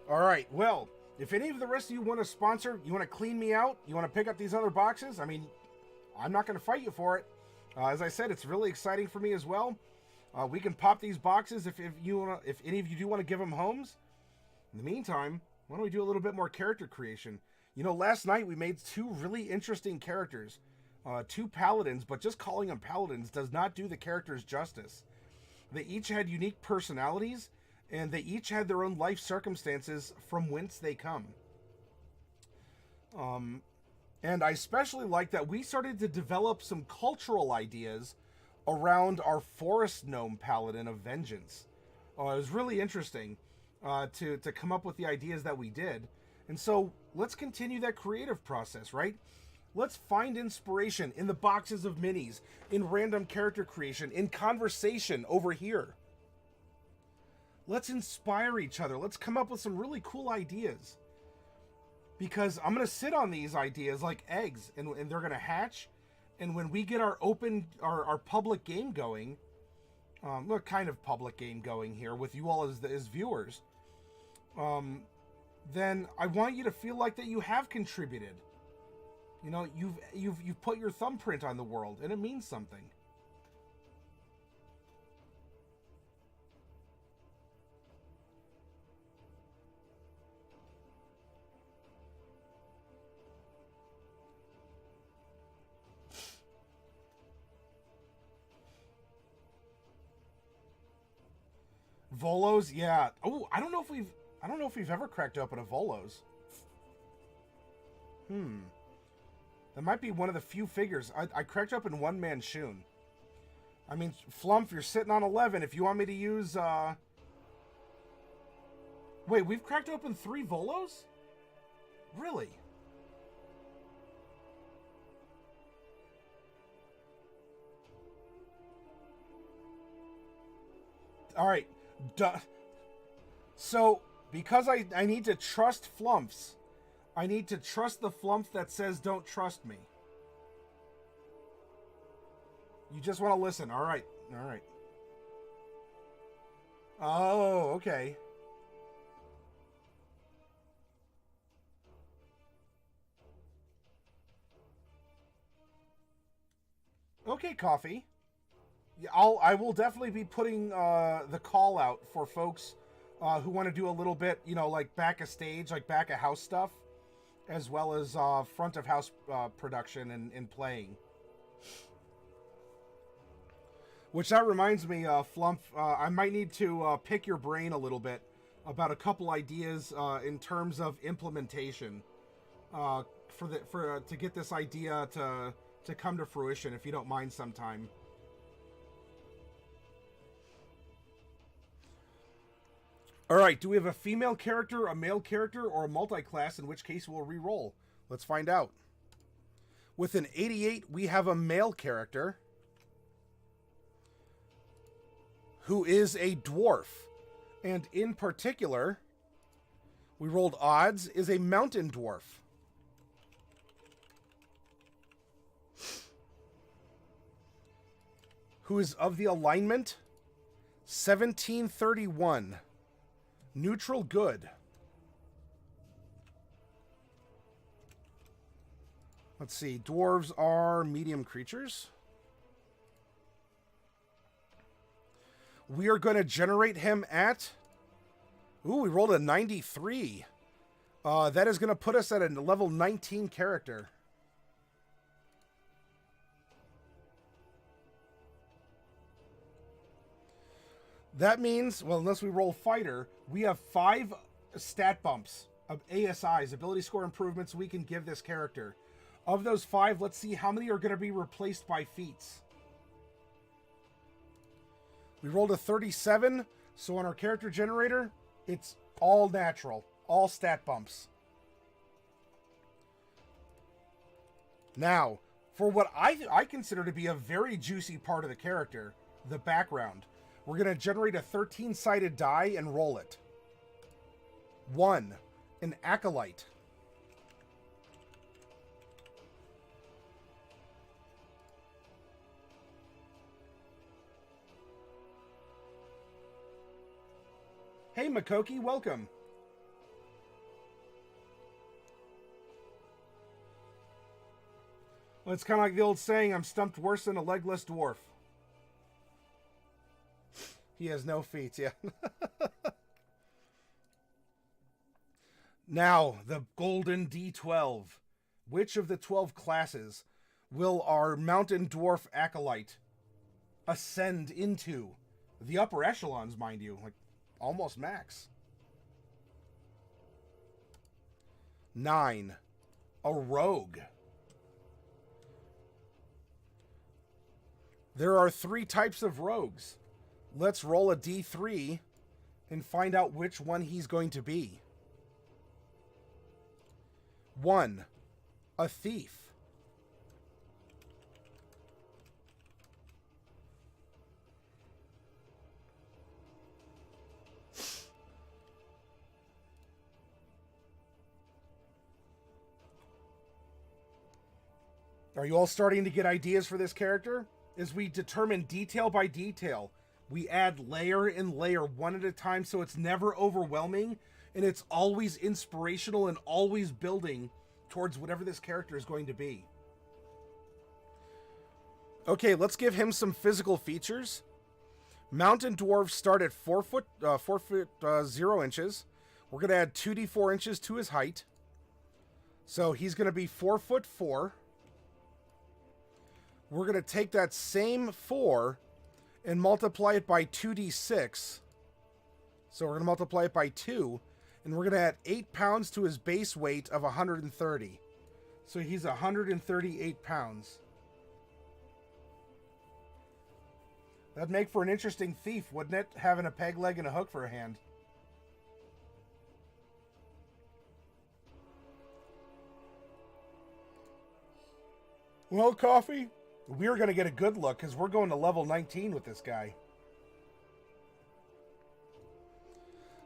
All right, well, if any of the rest of you want to sponsor, you want to clean me out, you want to pick up these other boxes, I mean, I'm not going to fight you for it. As I said, it's really exciting for me as well. We can pop these boxes if any of you do want to give them homes. In the meantime, why don't we do a little bit more character creation? You know, last night we made two really interesting characters. Two paladins, but just calling them paladins does not do the characters justice. They each had unique personalities, and they each had their own life circumstances from whence they come. And I especially like that we started to develop some cultural ideas around our forest gnome paladin of vengeance. It was really interesting to come up with the ideas that we did. And so let's continue that creative process, right? Let's find inspiration in the boxes of minis, in random character creation, in conversation over here. Let's inspire each other. Let's come up with some really cool ideas. Because I'm going to sit on these ideas like eggs, and they're going to hatch. And when we get our public game going, what kind of public game going here with you all as viewers, then I want you to feel like that you have contributed. You know, you've put your thumbprint on the world, and it means something. Volos, yeah. Oh, I don't know if we've ever cracked open a Volos. That might be one of the few figures. I cracked open one Manchun. I mean, Flumph, you're sitting on 11. If you want me to use, Wait, we've cracked open 3 Volos? Really? Alright. So, because I need to trust Flumphs, I need to trust the Flumph that says don't trust me. You just want to listen. Alright. Alright. Oh, okay. Okay, Coffee. Yeah, I will definitely be putting the call out for folks who want to do a little bit, you know, like back of stage, like back of house stuff, as well as front of house production and playing. Which that reminds me, Flumph, I might need to pick your brain a little bit about a couple ideas in terms of implementation to get this idea to come to fruition, if you don't mind, sometime. Alright, do we have a female character, a male character, or a multi-class, in which case we'll re-roll? Let's find out. With an 88, we have a male character who is a dwarf. And in particular, we rolled odds, is a mountain dwarf. Who is of the alignment 1731. Neutral good. Let's see. Dwarves are medium creatures. We are going to generate him at... Ooh, we rolled a 93. That is going to put us at a level 19 character. That means, well, unless we roll fighter, we have 5 stat bumps of ASIs, ability score improvements we can give this character. Of those 5, let's see how many are going to be replaced by feats. We rolled a 37, so on our character generator, it's all natural, all stat bumps. Now, for what I consider to be a very juicy part of the character, the background. We're going to generate a 13-sided die and roll it. 1. An Acolyte. Hey, Makoki, welcome. Well, it's kind of like the old saying, I'm stumped worse than a legless dwarf. He has no feet, yeah. Now, the golden D12. Which of the 12 classes will our mountain dwarf acolyte ascend into? The upper echelons, mind you, like almost max. 9. A rogue. There are 3 types of rogues. Let's roll a D3 and find out which one he's going to be. 1. A thief. Are you all starting to get ideas for this character? As we determine detail by detail, we add layer and layer one at a time so it's never overwhelming and it's always inspirational and always building towards whatever this character is going to be. Okay, let's give him some physical features. Mountain dwarves start at 4 foot 0 inches. We're going to add 2d4 inches to his height. So he's going to be 4'4". We're going to take that same 4 and multiply it by 2d6. So we're going to multiply it by 2. And we're going to add 8 pounds to his base weight of 130. So he's 138 pounds. That'd make for an interesting thief, wouldn't it? Having a peg leg and a hook for a hand. Well, Coffee, we're going to get a good look because we're going to level 19 with this guy.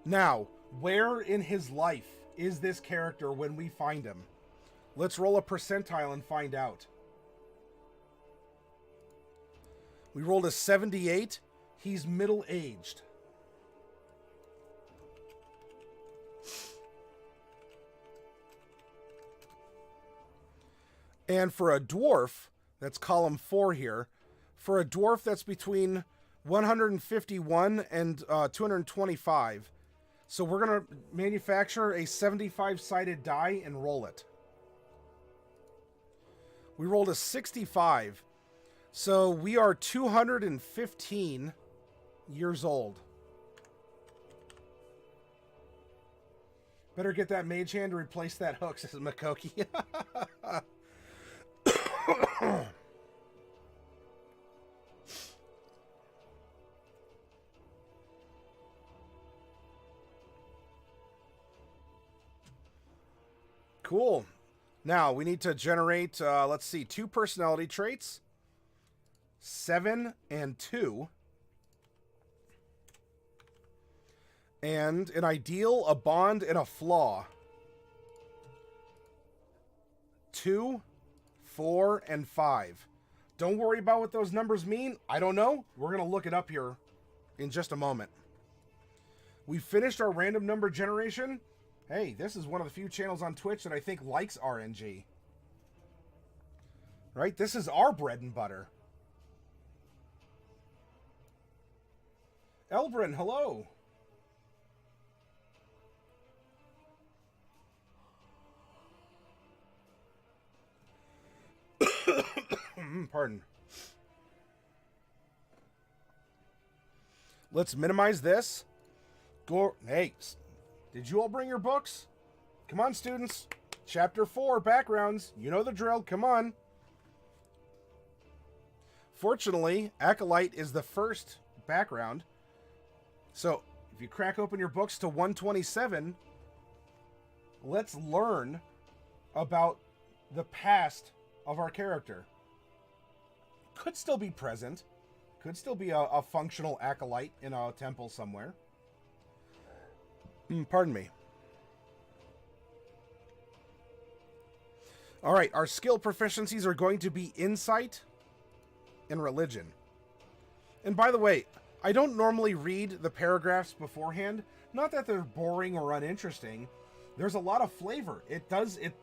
Now, where in his life is this character when we find him? Let's roll a percentile and find out. We rolled a 78. He's middle-aged. And for a dwarf, that's column 4 here, for a dwarf that's between 151 and 225. So we're going to manufacture a 75-sided die and roll it. We rolled a 65. So we are 215 years old. Better get that mage hand to replace that hook, says Makoki. Cool. Now, we need to generate, let's see, 2 personality traits. 7 and 2. And an ideal, a bond, and a flaw. 2, 4, and 5. Don't worry about what those numbers mean. I don't know. We're going to look it up here in just a moment. We finished our random number generation. Hey, this is one of the few channels on Twitch that I think likes RNG. Right? This is our bread and butter. Elbrin, hello. Pardon. Let's minimize this. Go. Hey, did you all bring your books? Come on, students. Chapter 4, backgrounds. You know the drill. Come on. Fortunately, Acolyte is the first background. So, if you crack open your books to 127, let's learn about the past of our character. Could still be present. Could still be a functional acolyte in a temple somewhere. Pardon me. Alright, our skill proficiencies are going to be insight and religion. And by the way, I don't normally read the paragraphs beforehand. Not that they're boring or uninteresting. There's a lot of flavor. It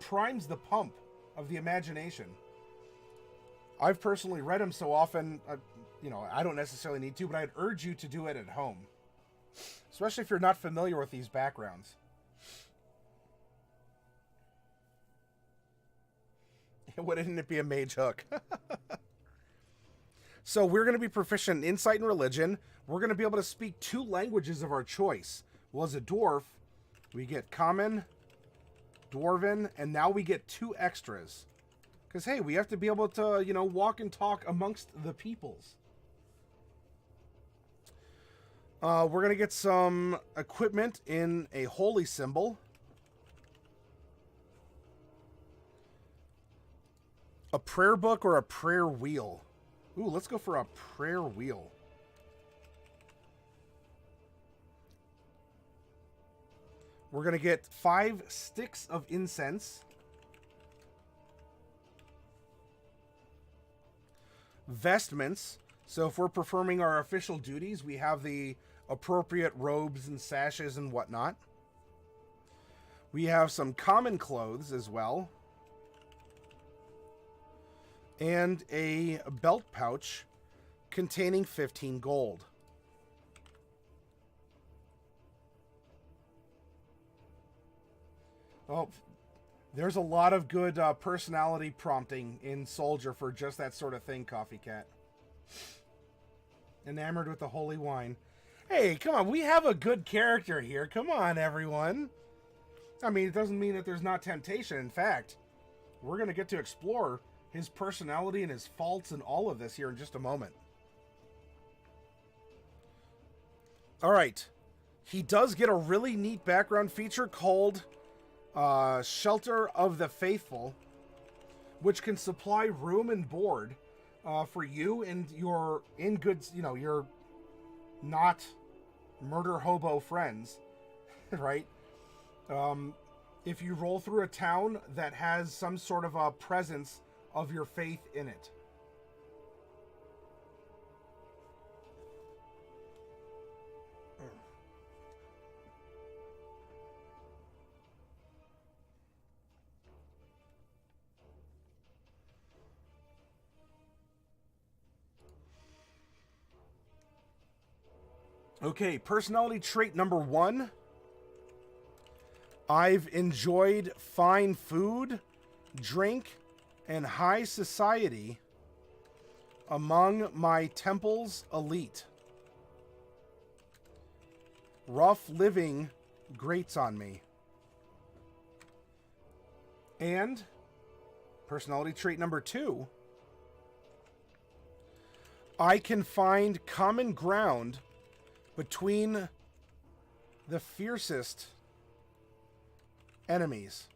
primes the pump of the imagination. I've personally read them so often, you know, I don't necessarily need to, but I'd urge you to do it at home. Especially if you're not familiar with these backgrounds. Wouldn't it be a mage hook? So we're going to be proficient in insight and religion. We're going to be able to speak 2 languages of our choice. Well, as a dwarf, we get common, dwarven, and now we get 2 extras. Because, hey, we have to be able to, you know, walk and talk amongst the peoples. We're going to get some equipment in a holy symbol. A prayer book or a prayer wheel. Ooh, let's go for a prayer wheel. We're going to get 5 sticks of incense. Vestments. So if we're performing our official duties, we have the appropriate robes and sashes and whatnot. We have some common clothes as well. And a belt pouch containing 15 gold. Oh, there's a lot of good personality prompting in Soldier for just that sort of thing, Coffee Cat. Enamored with the holy wine. Hey, come on, we have a good character here. Come on, everyone. I mean, it doesn't mean that there's not temptation. In fact, we're going to get to explore his personality and his faults and all of this here in just a moment. All right. He does get a really neat background feature called Shelter of the Faithful, which can supply room and board for you and your your not murder hobo friends, right? If you roll through a town that has some sort of a presence of your faith in it. Okay, personality trait number 1. I've enjoyed fine food, drink, and high society among my temple's elite. Rough living grates on me. And personality trait number 2. I can find common ground between the fiercest enemies,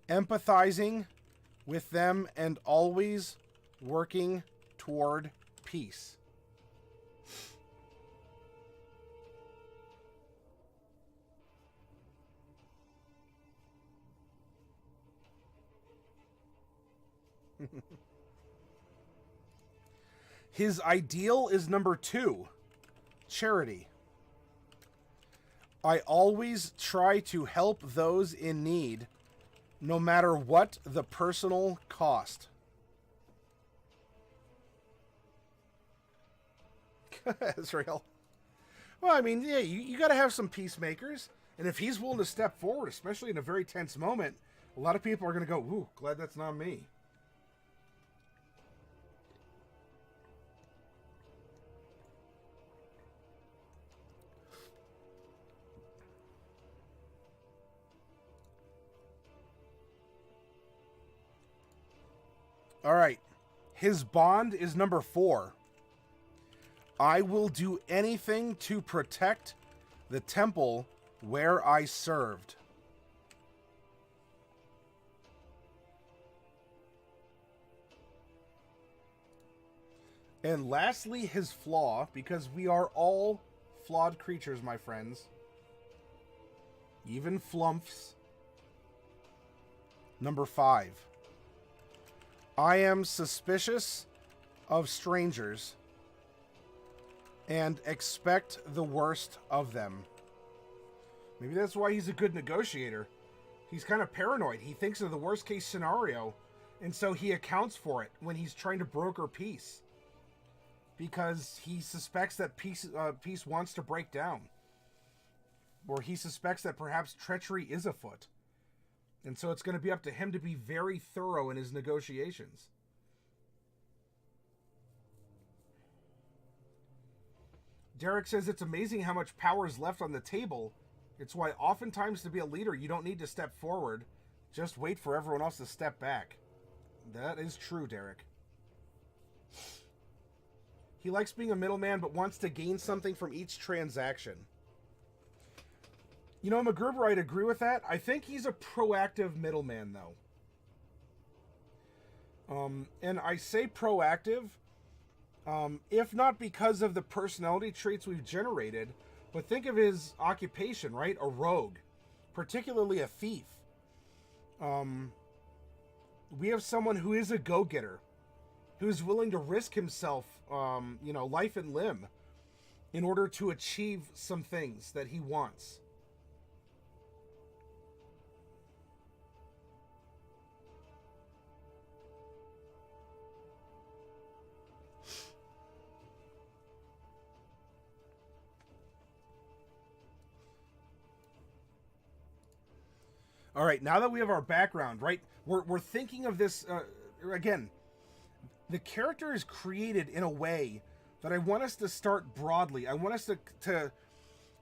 empathizing with them and always working toward peace. His ideal is number 2, charity. I always try to help those in need, no matter what the personal cost. Israel. Well, I mean, yeah, you got to have some peacemakers. And if he's willing to step forward, especially in a very tense moment, a lot of people are going to go, ooh, glad that's not me. All right. His bond is number 4. I will do anything to protect the temple where I served. And lastly, his flaw, because we are all flawed creatures, my friends. Even flumps. Number 5. I am suspicious of strangers and expect the worst of them. Maybe that's why he's a good negotiator. He's kind of paranoid. He thinks of the worst case scenario And so he accounts for it when he's trying to broker peace, because he suspects that peace wants to break down, or he suspects that perhaps treachery is afoot. And so it's going to be up to him to be very thorough in his negotiations. Derek says it's amazing how much power is left on the table. It's why oftentimes to be a leader, you don't need to step forward. Just wait for everyone else to step back. That is true, Derek. He likes being a middleman, but wants to gain something from each transaction. You know, McGruber, I'd agree with that. I think he's a proactive middleman, though. And I say proactive, if not because of the personality traits we've generated, but think of his occupation, right? A rogue, particularly a thief. We have someone who is a go-getter, who's willing to risk himself, life and limb, in order to achieve some things that he wants. All right, now that we have our background, right, we're thinking of this, again, the character is created in a way that I want us to start broadly. I want us to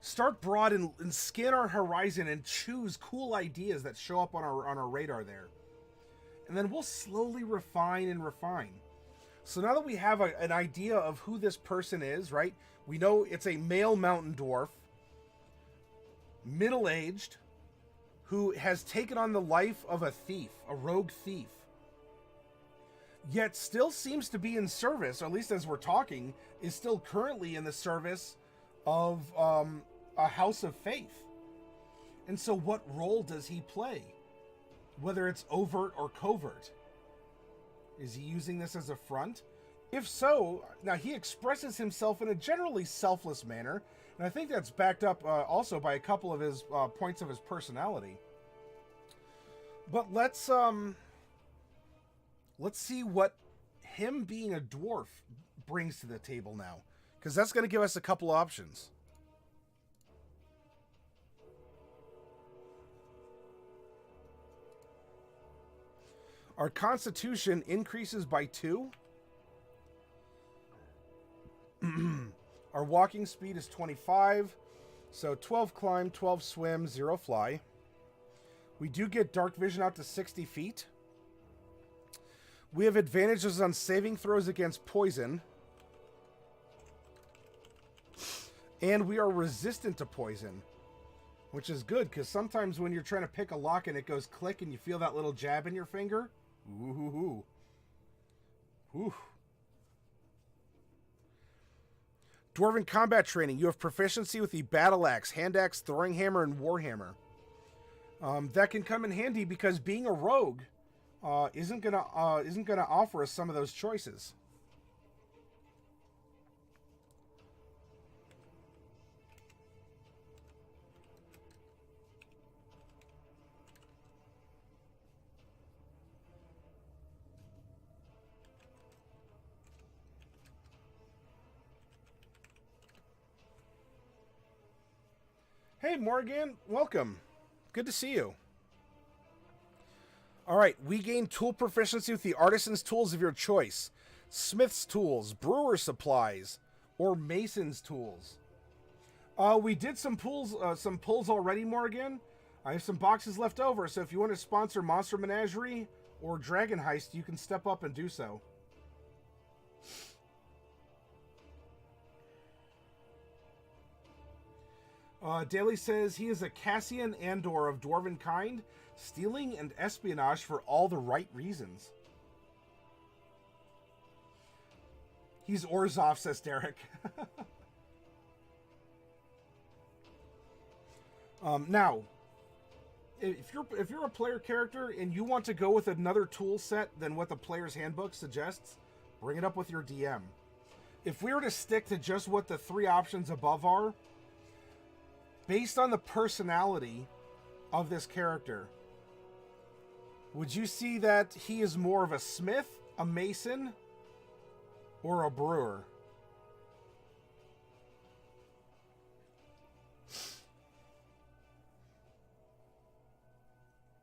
start broad and scan our horizon and choose cool ideas that show up on our radar there. And then we'll slowly refine and refine. So now that we have an idea of who this person is, right, we know it's a male mountain dwarf, middle-aged, who has taken on the life of a thief, a rogue thief, yet still seems to be in service, or at least as we're talking, is still currently in the service of a house of faith. And so what role does he play? Whether it's overt or covert. Is he using this as a front? If so, now he expresses himself in a generally selfless manner, and I think that's backed up also by a couple of his points of his personality. But let's see what him being a dwarf brings to the table now, because that's going to give us a couple options. Our constitution increases by 2. Our walking speed is 25. So 12 climb, 12 swim, 0 fly. We do get dark vision out to 60 feet. We have advantages on saving throws against poison. And we are resistant to poison, which is good, because sometimes when you're trying to pick a lock and it goes click and you feel that little jab in your finger, ooh. Dwarven combat training. You have proficiency with the battle axe, hand axe, throwing hammer, and warhammer. That can come in handy because being a rogue isn't gonna offer us some of those choices. Hey, Morgan, welcome. Good to see you. All right, we gain tool proficiency with the artisan's tools of your choice. Smith's tools, brewer's supplies, or mason's tools. We did some pulls already, Morgan. I have some boxes left over, so if you want to sponsor Monster Menagerie or Dragon Heist, you can step up and do so. Daly says he is a Cassian Andor of Dwarven kind, stealing and espionage for all the right reasons. He's Orzhov, says Derek. Now, if you're a player character and you want to go with another tool set than what the player's handbook suggests, bring it up with your DM. If we were to stick to just what the 3 options above are, based on the personality of this character, Would you see that he is more of a smith, a mason, or a brewer?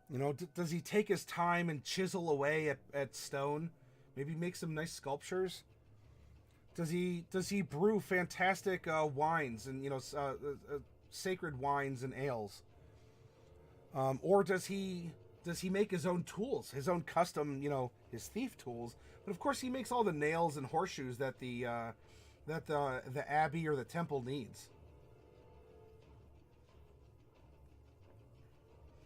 You know, does he take his time and chisel away at stone? Maybe make some nice sculptures? Does he brew fantastic wines and, you know, sacred wines and ales? Or does he make his own tools, his own custom, you know, his thief tools? But of course, he makes all the nails and horseshoes that the abbey or the temple needs.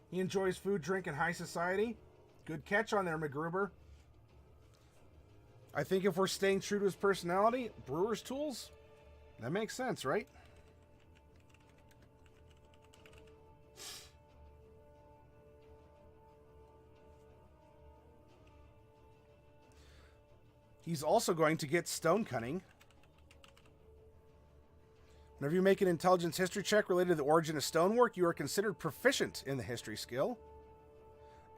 He enjoys food, drink, and high society. Good catch on there, McGruber. I think if we're staying true to his personality, brewer's tools, that makes sense, right? He's also going to get stone cunning. Whenever you make an intelligence history check related to the origin of stonework, you are considered proficient in the history skill.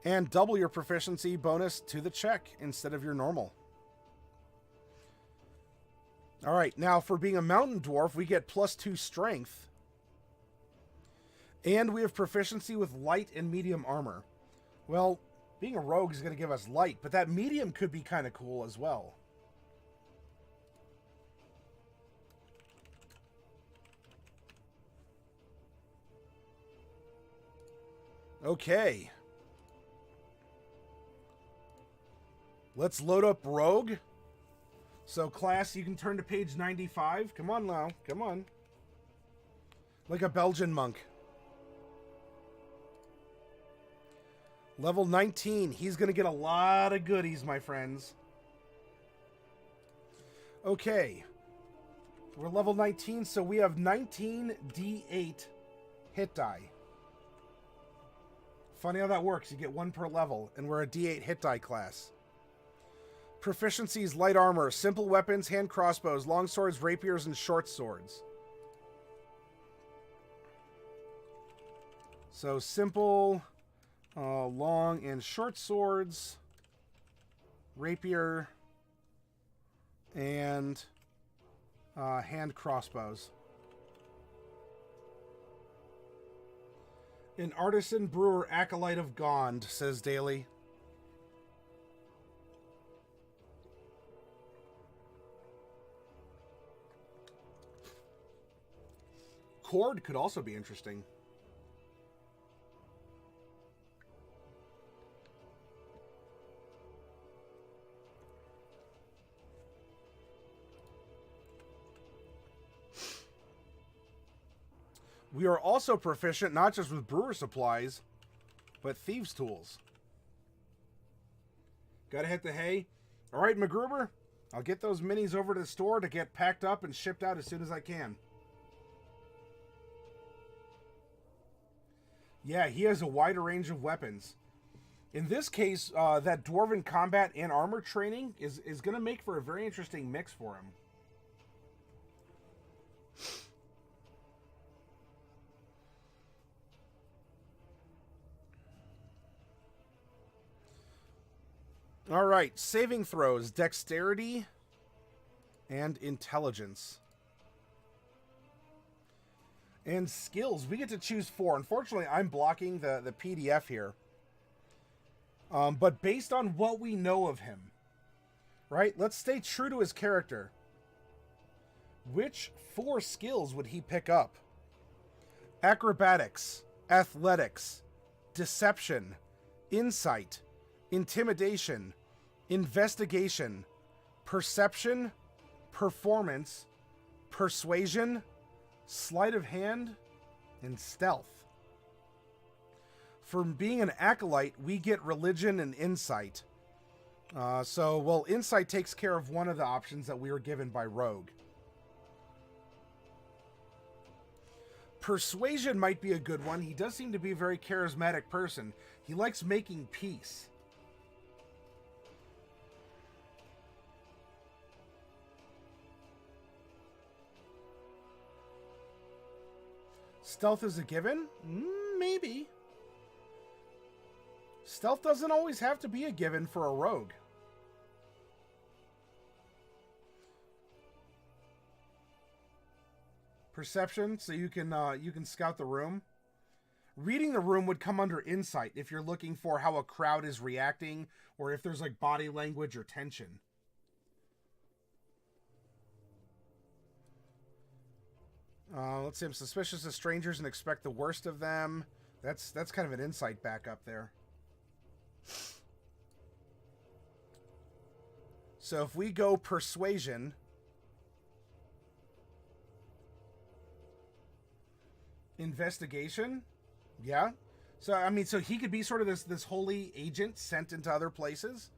And double your proficiency bonus to the check instead of your normal. Alright, now for being a mountain dwarf, we get +2 strength. And we have proficiency with light and medium armor. Well, being a rogue is going to give us light, but that medium could be kind of cool as well. Okay. Let's load up Rogue. So, class, you can turn to page 95. Come on now. Come on. Like a Belgian monk. Level 19. He's going to get a lot of goodies, my friends. Okay. We're level 19, so we have 19 D8 hit die. Funny how that works. You get 1 per level, and we're a D8 hit die class. Proficiencies: light armor, simple weapons, hand crossbows, long swords, rapiers, and short swords. So simple, long, and short swords, rapier, and hand crossbows. An artisan brewer acolyte of Gond, says Daly. Cord could also be interesting. We are also proficient not just with brewer supplies, but thieves' tools. Gotta hit the hay. All right, McGruber, I'll get those minis over to the store to get packed up and shipped out as soon as I can. Yeah, he has a wider range of weapons. In this case, that dwarven combat and armor training is going to make for a very interesting mix for him. All right, saving throws, dexterity and intelligence. And skills, we get to choose 4. Unfortunately, I'm blocking the PDF here. But based on what we know of him, right? Let's stay true to his character. Which 4 skills would he pick up? Acrobatics, athletics, deception, insight, intimidation, investigation, perception, performance, persuasion, sleight of hand, and stealth. From being an acolyte, we get religion and insight. Well, insight takes care of one of the options that we were given by Rogue. Persuasion might be a good one. He does seem to be a very charismatic person. He likes making peace. Stealth is a given? Maybe. Stealth doesn't always have to be a given for a rogue. Perception, so you can scout the room. Reading the room would come under insight if you're looking for how a crowd is reacting or if there's like body language or tension. Let's see, I'm suspicious of strangers and expect the worst of them. That's kind of an insight back up there. So if we go persuasion, investigation, yeah. So I mean, so he could be sort of this holy agent sent into other places.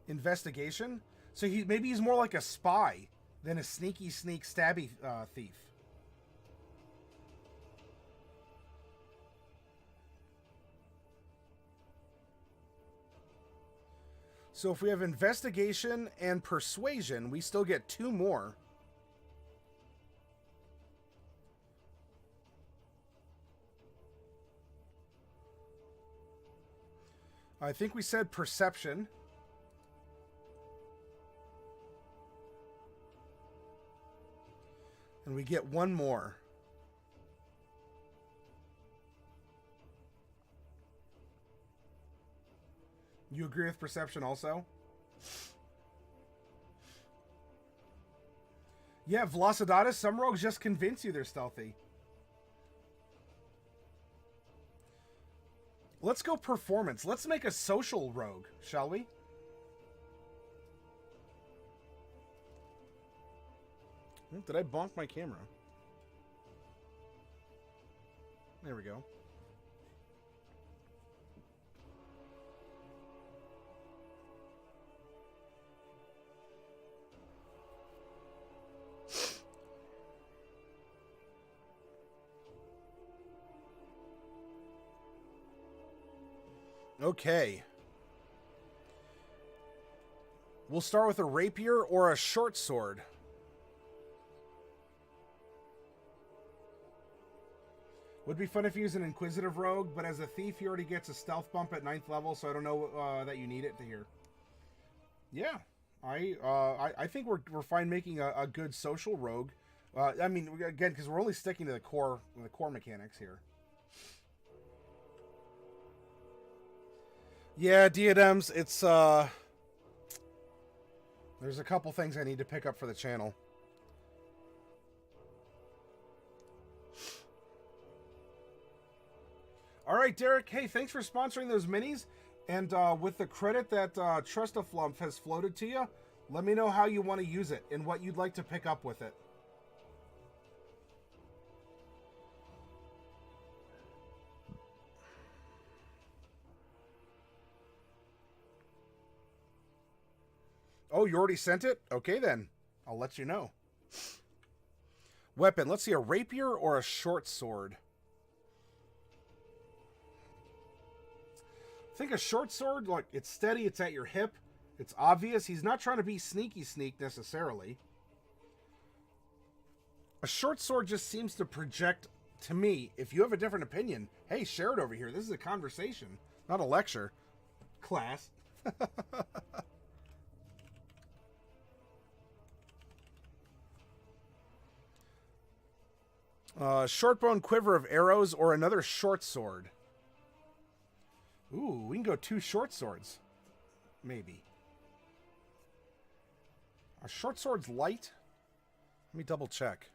Investigation. So maybe he's more like a spy than a sneak stabby thief. So if we have investigation and persuasion, we still get 2 more. I think we said perception. And we get 1 more. You agree with perception also? Yeah, Velocidatus, some rogues just convince you they're stealthy. Let's go performance. Let's make a social rogue, shall we? Did I bonk my camera? There we go. Okay. We'll start with a rapier or a short sword. Would be fun if he was an inquisitive rogue, but as a thief, he already gets a stealth bump at 9th level, so I don't know that you need it to hear. Yeah, I think we're fine making a good social rogue. I mean, again, because we're only sticking to the core mechanics here. Yeah, diadems, it's, there's a couple things I need to pick up for the channel. All right, Derek, hey, thanks for sponsoring those minis. And with the credit that Trustaflump has floated to you, let me know how you want to use it and what you'd like to pick up with it. Oh, you already sent it? Okay, then. I'll let you know. Weapon. Let's see, a rapier or a short sword? I think a short sword, like, it's steady, it's at your hip, it's obvious. He's not trying to be sneaky necessarily. A short sword just seems to project, to me, if you have a different opinion, hey, share it over here. This is a conversation, not a lecture. Class. Short bone quiver of arrows or another short sword. Ooh, we can go 2 short swords. Maybe. Are short swords light? Let me double check.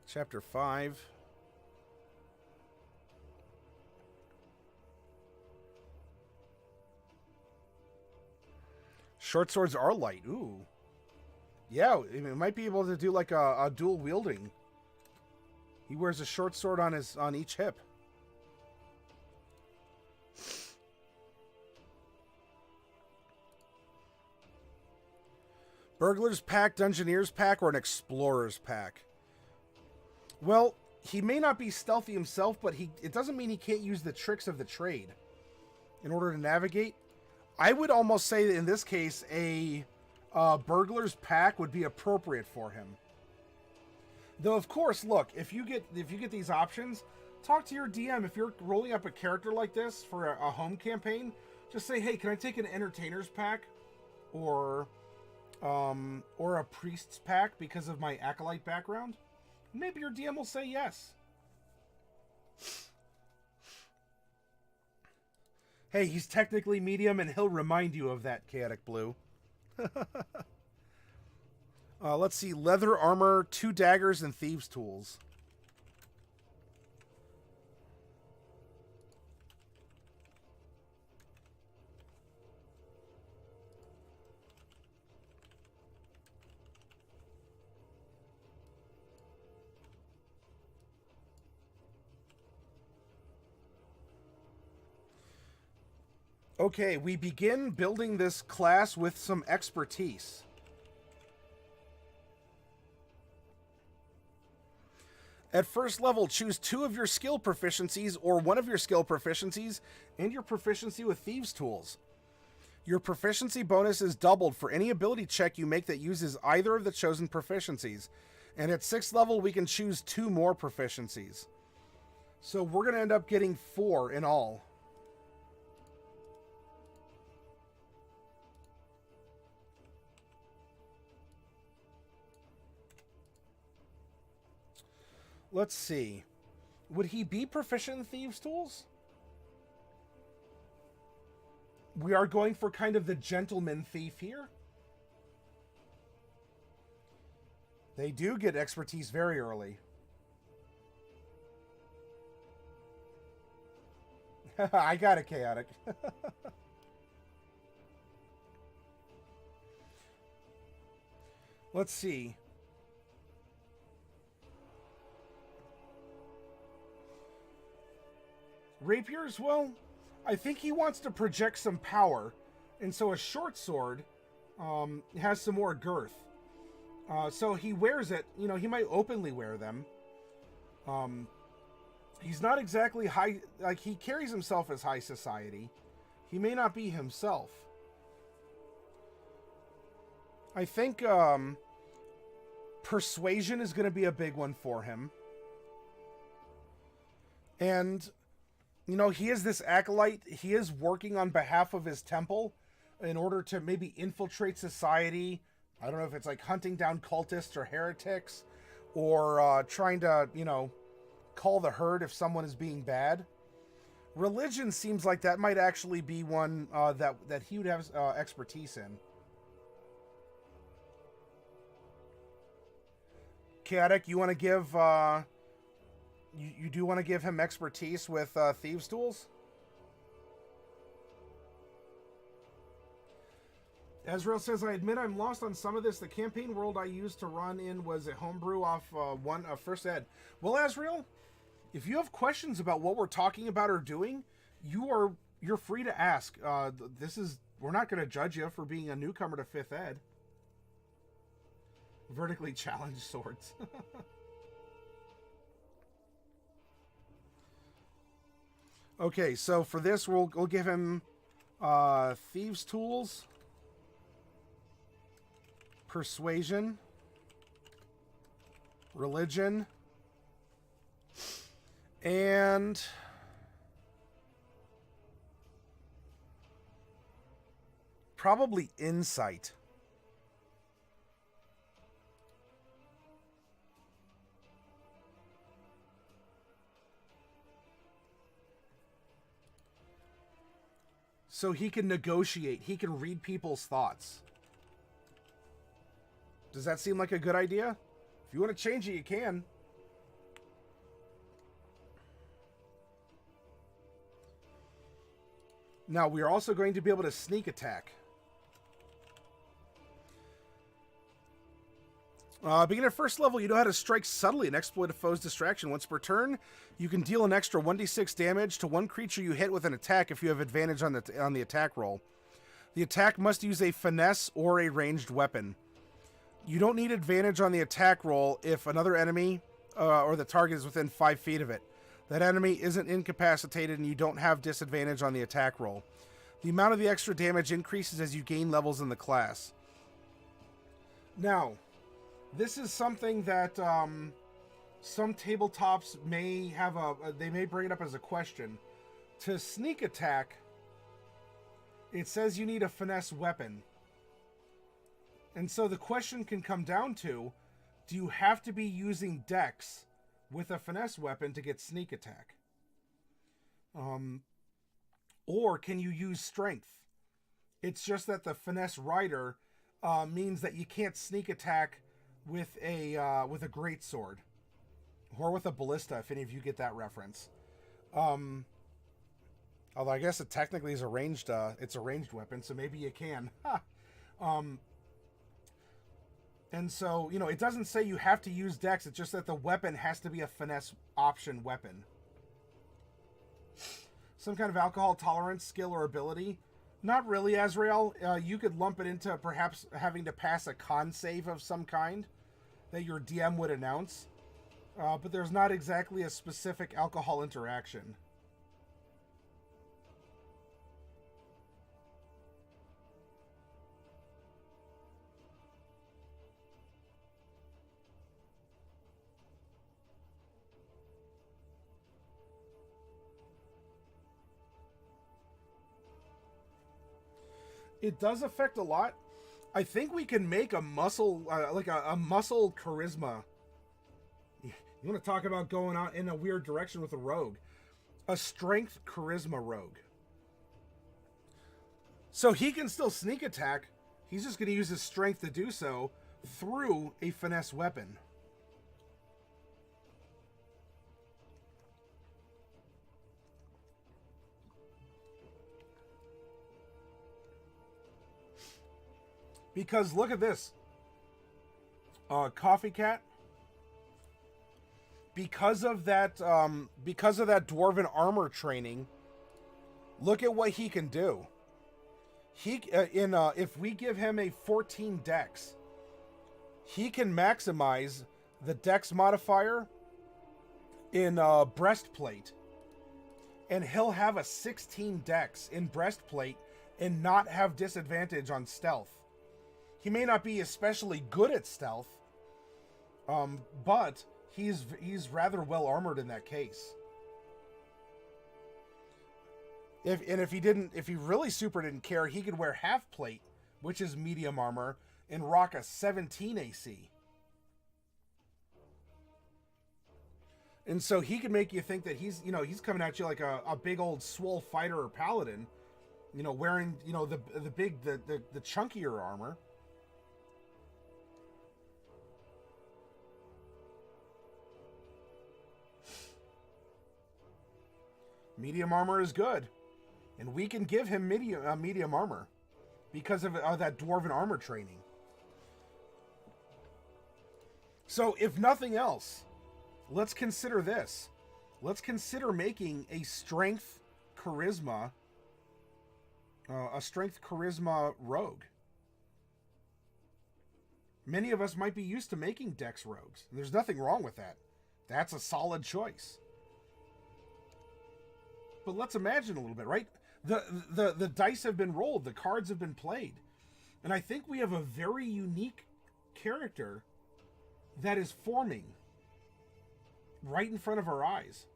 Chapter 5. Short swords are light. Ooh. Yeah, it might be able to do like a dual wielding. He wears a short sword on each hip. Burglar's pack, Dungeoneer's pack, or an Explorer's pack? Well, he may not be stealthy himself, but it doesn't mean he can't use the tricks of the trade in order to navigate. I would almost say that in this case, a Burglar's pack would be appropriate for him. Though, of course, look, if you get these options, talk to your DM. If you're rolling up a character like this for a home campaign, just say, hey, can I take an entertainer's pack? Or a priest's pack because of my Acolyte background? Maybe your DM will say yes. Hey, he's technically medium, and he'll remind you of that, Chaotic Blue. Let's see. Leather armor, 2 daggers, and thieves' tools. Okay, we begin building this class with some expertise. At first level, choose 2 of your skill proficiencies or 1 of your skill proficiencies and your proficiency with thieves' tools. Your proficiency bonus is doubled for any ability check you make that uses either of the chosen proficiencies. And at 6th level, we can choose 2 more proficiencies. So we're going to end up getting 4 in all. Let's see. Would he be proficient in thieves' tools? We are going for kind of the gentleman thief here. They do get expertise very early. I got it, Chaotic. Let's see. Rapiers, well, I think he wants to project some power, and so a short sword has some more girth. So he wears it, you know, he might openly wear them. He's not exactly high, like, he carries himself as high society. He may not be himself. I think persuasion is going to be a big one for him. And you know, he is this acolyte. He is working on behalf of his temple in order to maybe infiltrate society. I don't know if it's like hunting down cultists or heretics, or trying to, you know, call the herd if someone is being bad. Religion seems like that might actually be one that he would have expertise in. Chaotic, you want to give... You do want to give him expertise with thieves' tools? Ezreal says, I admit I'm lost on some of this. The campaign world I used to run in was a homebrew off First Ed. Well, Ezreal, if you have questions about what we're talking about or doing, you're free to ask. We're not going to judge you for being a newcomer to 5th Ed. Vertically challenged swords. Okay, so for this, we'll give him thieves' tools, persuasion, religion, and probably insight. So he can negotiate. He can read people's thoughts. Does that seem like a good idea? If you want to change it, you can. Now, we are also going to be able to sneak attack. Beginning at first level, you know how to strike subtly and exploit a foe's distraction. Once per turn, you can deal an extra 1d6 damage to one creature you hit with an attack if you have advantage on the attack roll. The attack must use a finesse or a ranged weapon. You don't need advantage on the attack roll if another enemy or the target is within 5 feet of it. That enemy isn't incapacitated and you don't have disadvantage on the attack roll. The amount of the extra damage increases as you gain levels in the class. Now, this is something that some tabletops may have they may bring it up as a question. To sneak attack, it says you need a finesse weapon. And so the question can come down to, do you have to be using dex with a finesse weapon to get sneak attack? Or can you use strength? It's just that the finesse rider means that you can't sneak attack with a greatsword or with a ballista, if any of you get that reference. Although I guess it technically is a ranged weapon, so maybe you can. And so, you know, it doesn't say you have to use dex, it's just that the weapon has to be a finesse option weapon. Some kind of alcohol tolerance, skill, or ability. Not really, Azrael. You could lump it into perhaps having to pass a con save of some kind that your DM would announce. But there's not exactly a specific alcohol interaction. It does affect a lot. I think we can make a muscle, like a muscle charisma. You want to talk about going out in a weird direction with a rogue. A strength charisma rogue. So he can still sneak attack. He's just going to use his strength to do so through a finesse weapon. Because look at this. Coffee Cat. Because of that dwarven armor training, look at what he can do. If we give him a 14 dex, he can maximize the dex modifier in breastplate, and he'll have a 16 dex in breastplate and not have disadvantage on stealth. He may not be especially good at stealth, but he's rather well armored in that case. If he really super didn't care, he could wear half plate, which is medium armor, and rock a 17 AC. And so he can make you think that he's coming at you like a big old swole fighter or paladin, wearing the chunkier armor. Medium armor is good, and we can give him medium armor because of that dwarven armor training. So, if nothing else, let's consider this. Let's consider making a strength charisma rogue. Many of us might be used to making dex rogues, and there's nothing wrong with that. That's a solid choice. But let's imagine a little bit, right? The dice have been rolled, the cards have been played. And I think we have a very unique character that is forming right in front of our eyes.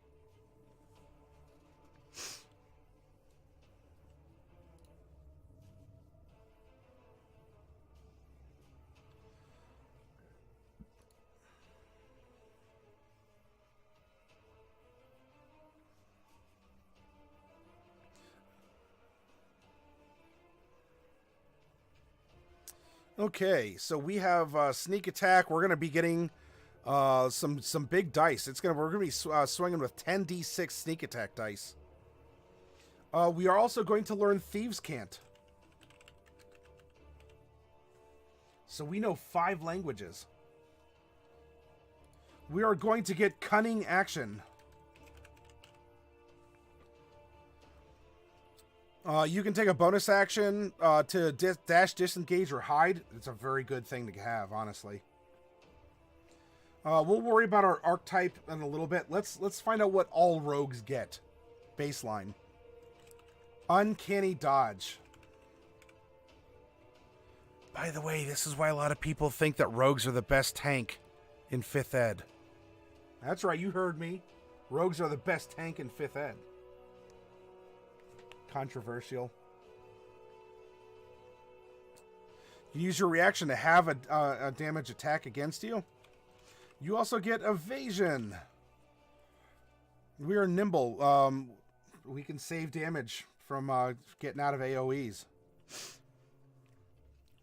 Okay, so we have sneak attack. We're going to be getting some big dice. We're going to be swinging with 10d6 sneak attack dice. We are also going to learn Thieves' Cant. So we know 5 languages. We are going to get Cunning action. You can take a bonus action to dash, disengage, or hide. It's a very good thing to have, honestly. We'll worry about our archetype in a little bit. Let's find out what all rogues get. Baseline. Uncanny dodge. By the way, this is why a lot of people think that rogues are the best tank in 5th ed. That's right, you heard me. Rogues are the best tank in 5th ed. Controversial. You use your reaction to have a damage attack against you. You also get evasion. We are nimble. We can save damage from getting out of AoEs.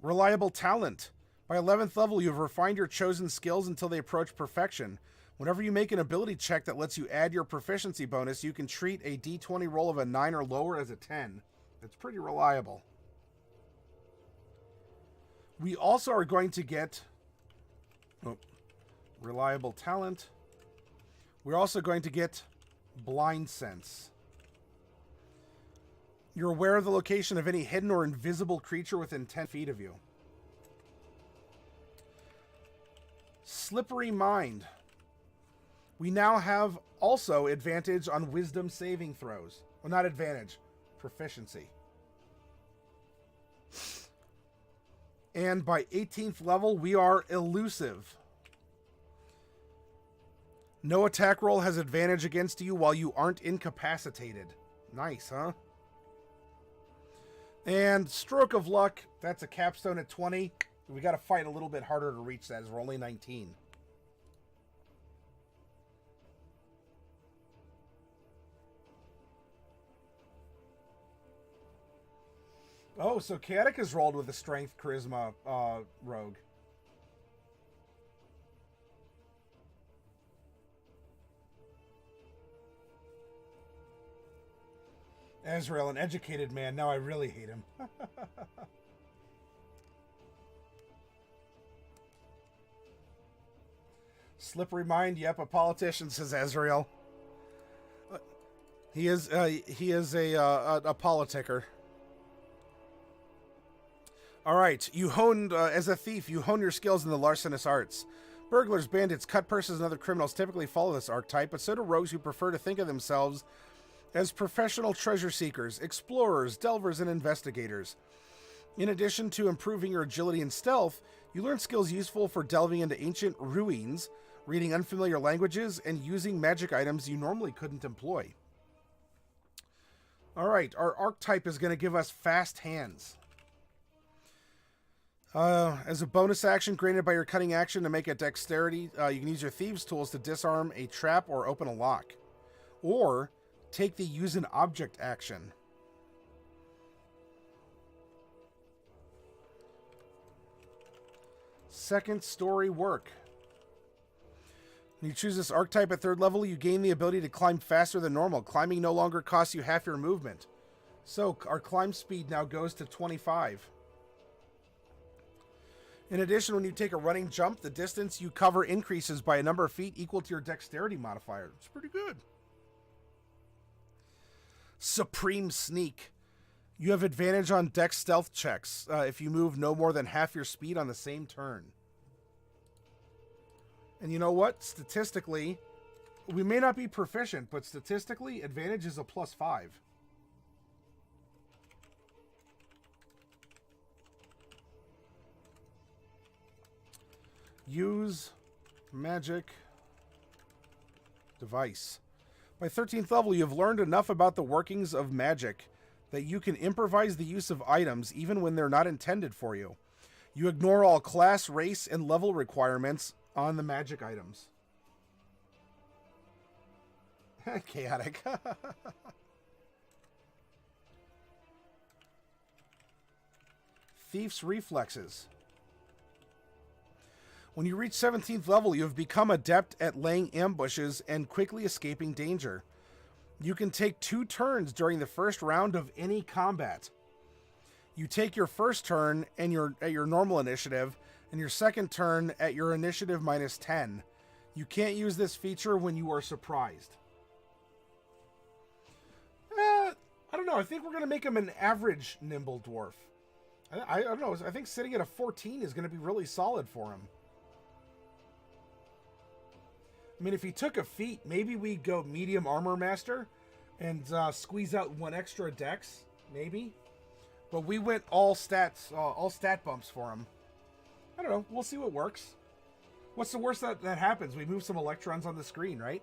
Reliable talent. By 11th level, you have refined your chosen skills until they approach perfection. Whenever you make an ability check that lets you add your proficiency bonus, you can treat a d20 roll of a 9 or lower as a 10. It's pretty reliable. We also are going to get reliable talent. We're also going to get blind sense. You're aware of the location of any hidden or invisible creature within 10 feet of you. Slippery mind. We now have also advantage on wisdom saving throws. Well, not advantage, proficiency. And by 18th level, we are elusive. No attack roll has advantage against you while you aren't incapacitated. Nice, huh? And stroke of luck, that's a capstone at 20. We got to fight a little bit harder to reach that as we're only 19. Oh, so Chaotic is rolled with a strength charisma rogue. Azrael, an educated man. Now I really hate him. Slippery mind. Yep, a politician, says Azrael. He is a politicker. All right, you honed, as a thief, you hone your skills in the larcenous arts. Burglars, bandits, cut purses, and other criminals typically follow this archetype, but so do rogues who prefer to think of themselves as professional treasure seekers, explorers, delvers, and investigators. In addition to improving your agility and stealth, you learn skills useful for delving into ancient ruins, reading unfamiliar languages, and using magic items you normally couldn't employ. All right, our archetype is going to give us fast hands. As a bonus action granted by your cunning action to make a dexterity, you can use your thieves' tools to disarm a trap or open a lock. Or take the use an object action. Second story work. When you choose this archetype at 3rd level, you gain the ability to climb faster than normal. Climbing no longer costs you half your movement. So our climb speed now goes to 25. In addition, when you take a running jump, the distance you cover increases by a number of feet equal to your dexterity modifier. It's pretty good. Supreme Sneak. You have advantage on dex stealth checks if you move no more than half your speed on the same turn. And you know what? Statistically, we may not be proficient, but statistically, advantage is a +5. Use magic device. By 13th level, you have learned enough about the workings of magic that you can improvise the use of items even when they're not intended for you. You ignore all class, race, and level requirements on the magic items. Chaotic. Thief's reflexes. When you reach 17th level, you have become adept at laying ambushes and quickly escaping danger. You can take 2 turns during the first round of any combat. You take your first turn at your normal initiative, and your second turn at your initiative -10. You can't use this feature when you are surprised. I don't know. I think we're going to make him an average nimble dwarf. I don't know. I think sitting at a 14 is going to be really solid for him. I mean, if he took a feat, maybe we'd go medium armor master and squeeze out 1 extra dex, maybe. But we went all stat bumps for him. I don't know. We'll see what works. What's the worst that happens? We move some electrons on the screen, right?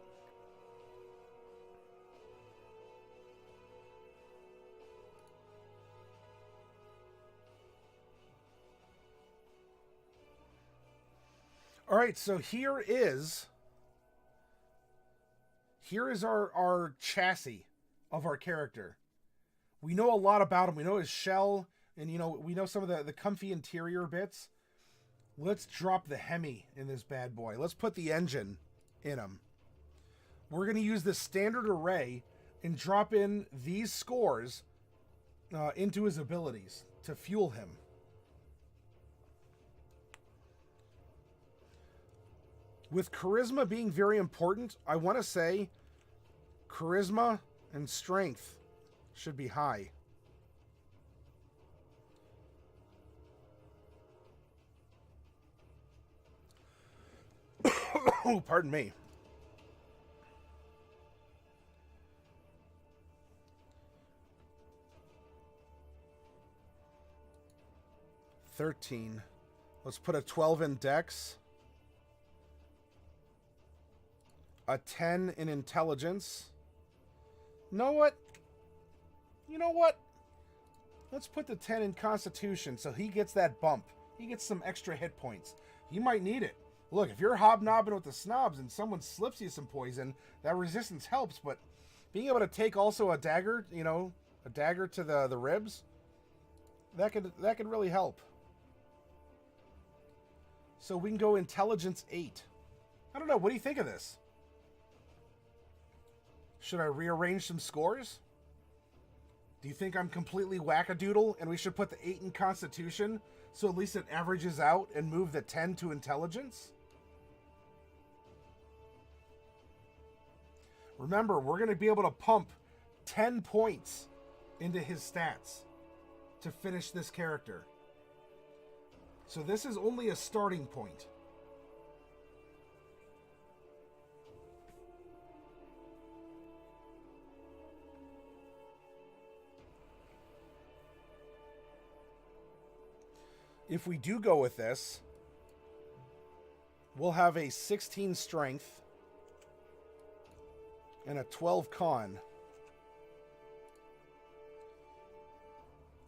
All right, so here is our chassis of our character. We know a lot about him. We know his shell, and we know some of the comfy interior bits. Let's drop the Hemi in this bad boy. Let's put the engine in him. We're going to use the standard array and drop in these scores into his abilities to fuel him. With charisma being very important, I want to say charisma and strength should be high. Oh, pardon me. $13. Let's put a 12 in Dex. A 10 in intelligence. You know what? Let's put the 10 in constitution so he gets that bump. He gets some extra hit points. He might need it. Look, if you're hobnobbing with the snobs and someone slips you some poison, that resistance helps, but being able to take also a dagger, a dagger to the ribs, that could really help. So we can go intelligence 8. I don't know, what do you think of this? Should I rearrange some scores? Do you think I'm completely wackadoodle and we should put the 8 in Constitution so at least it averages out and move the 10 to Intelligence? Remember, we're going to be able to pump 10 points into his stats to finish this character. So this is only a starting point. If we do go with this, we'll have a 16 strength and a 12 con.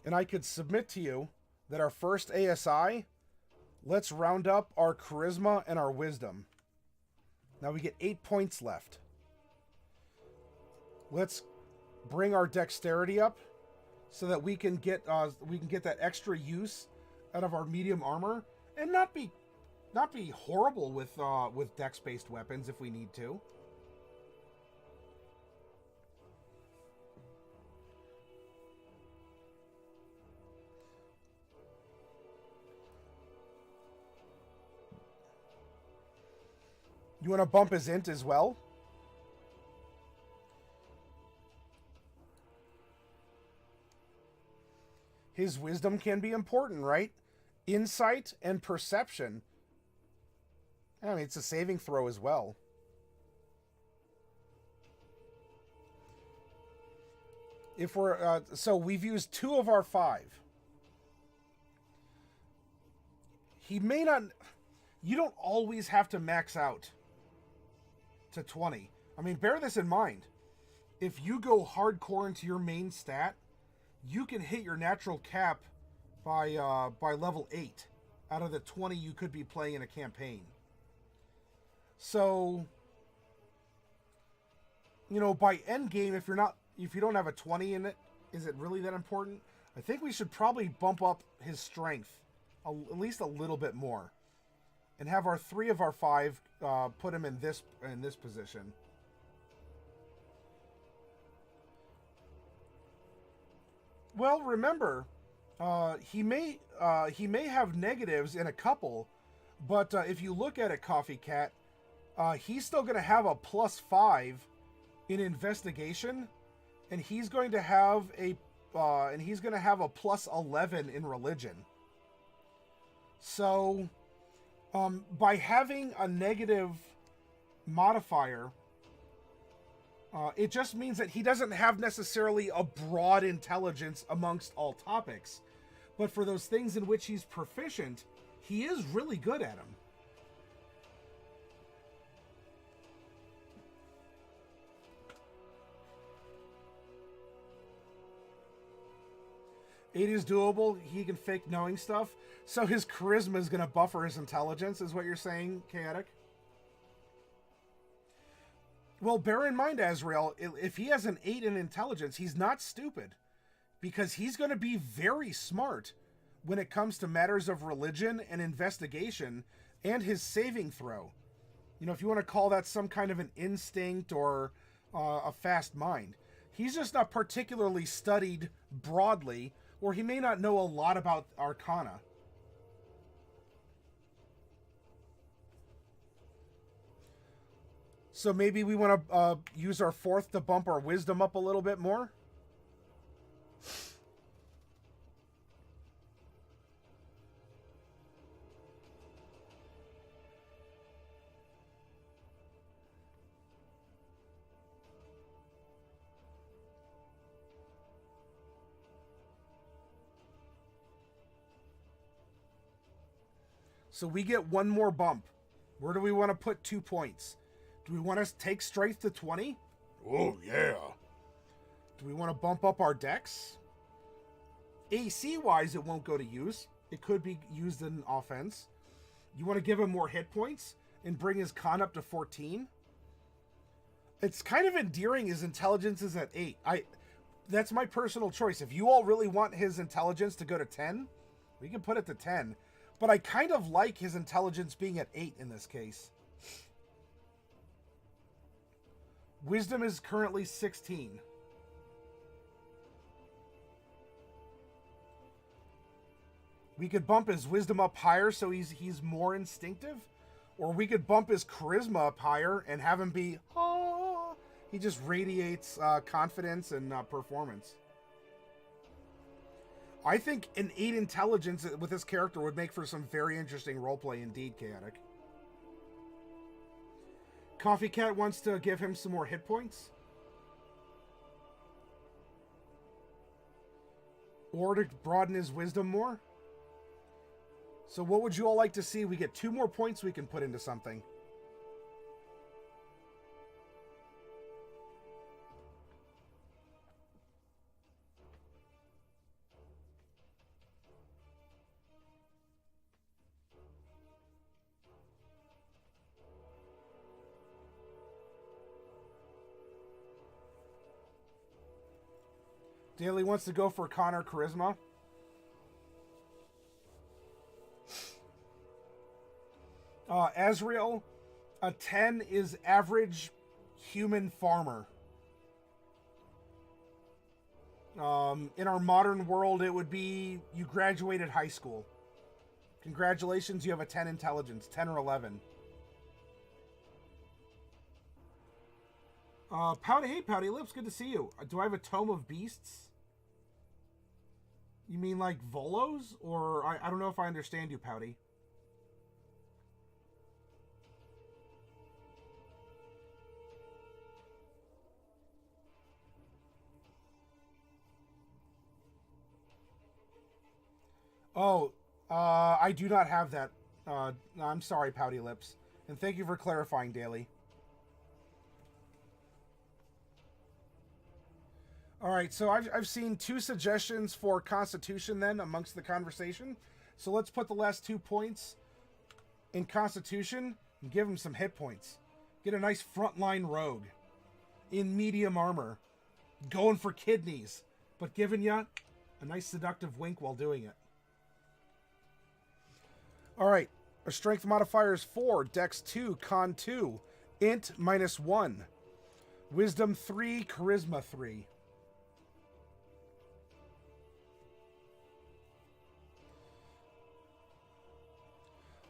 And I could submit to you that our first ASI, let's round up our charisma and our wisdom. Now we get 8 points left. Let's bring our dexterity up so that we can get that extra use out of our medium armor and not be horrible with dex-based weapons if we need to. You want to bump his int as well? His wisdom can be important, right? Insight and perception. I mean, it's a saving throw as well. If we're so we've used 2 of our 5. He may not. You don't always have to max out to 20. I mean, bear this in mind. If you go hardcore into your main stat, you can hit your natural cap by level 8 out of the 20 you could be playing in a campaign. So, by end game, if you don't have a 20 in it, is it really that important? I think we should probably bump up his strength at least a little bit more, and have our 3 of our 5 put him in this position. Well, remember, he may have negatives in a couple, but if you look at it, Coffee Cat, he's still going to have a +5 in investigation, and he's going to have a +11 in religion. So, by having a negative modifier, it just means that he doesn't have necessarily a broad intelligence amongst all topics. But for those things in which he's proficient, he is really good at them. 8 is doable. He can fake knowing stuff. So his charisma is going to buffer his intelligence, is what you're saying, Chaotic? Well, bear in mind, Azrael, if he has an 8 in intelligence, he's not stupid. Because he's going to be very smart when it comes to matters of religion and investigation and his saving throw. You know, if you want to call that some kind of an instinct or a fast mind. He's just not particularly studied broadly, or he may not know a lot about Arcana. So maybe we want to use our 4th to bump our wisdom up a little bit more. So we get one more bump. Where do we want to put 2 points? Do we want to take strength to 20? Oh, yeah. Do we want to bump up our dex? AC-wise, it won't go to use. It could be used in offense. You want to give him more hit points and bring his con up to 14? It's kind of endearing his intelligence is at 8. That's my personal choice. If you all really want his intelligence to go to 10, we can put it to 10. But I kind of like his intelligence being at 8 in this case. Wisdom is currently 16. We could bump his wisdom up higher so he's more instinctive. Or we could bump his charisma up higher and have him be, oh, he just radiates confidence and performance. I think an 8 intelligence with this character would make for some very interesting roleplay indeed, Chaotic. Coffee Cat wants to give him some more hit points. Or to broaden his wisdom more. So what would you all like to see? We get 2 more points we can put into something. Daly wants to go for Connor Charisma. Azrael, a 10 is average human farmer. In our modern world, it would be you graduated high school. Congratulations, you have a 10 intelligence, 10 or 11. Hey, Pouty Lips, good to see you. Do I have a Tome of Beasts? You mean like Volos? Or I don't know if I understand you, Pouty. Oh, I do not have that. I'm sorry, Pouty Lips. And thank you for clarifying, Daly. All right, so I've seen 2 suggestions for Constitution then amongst the conversation. So let's put the last 2 points in Constitution and give him some hit points. Get a nice frontline rogue in medium armor, going for kidneys, but giving you a nice seductive wink while doing it. All right, our strength modifier is 4, dex 2, con 2, int -1, wisdom 3, charisma 3.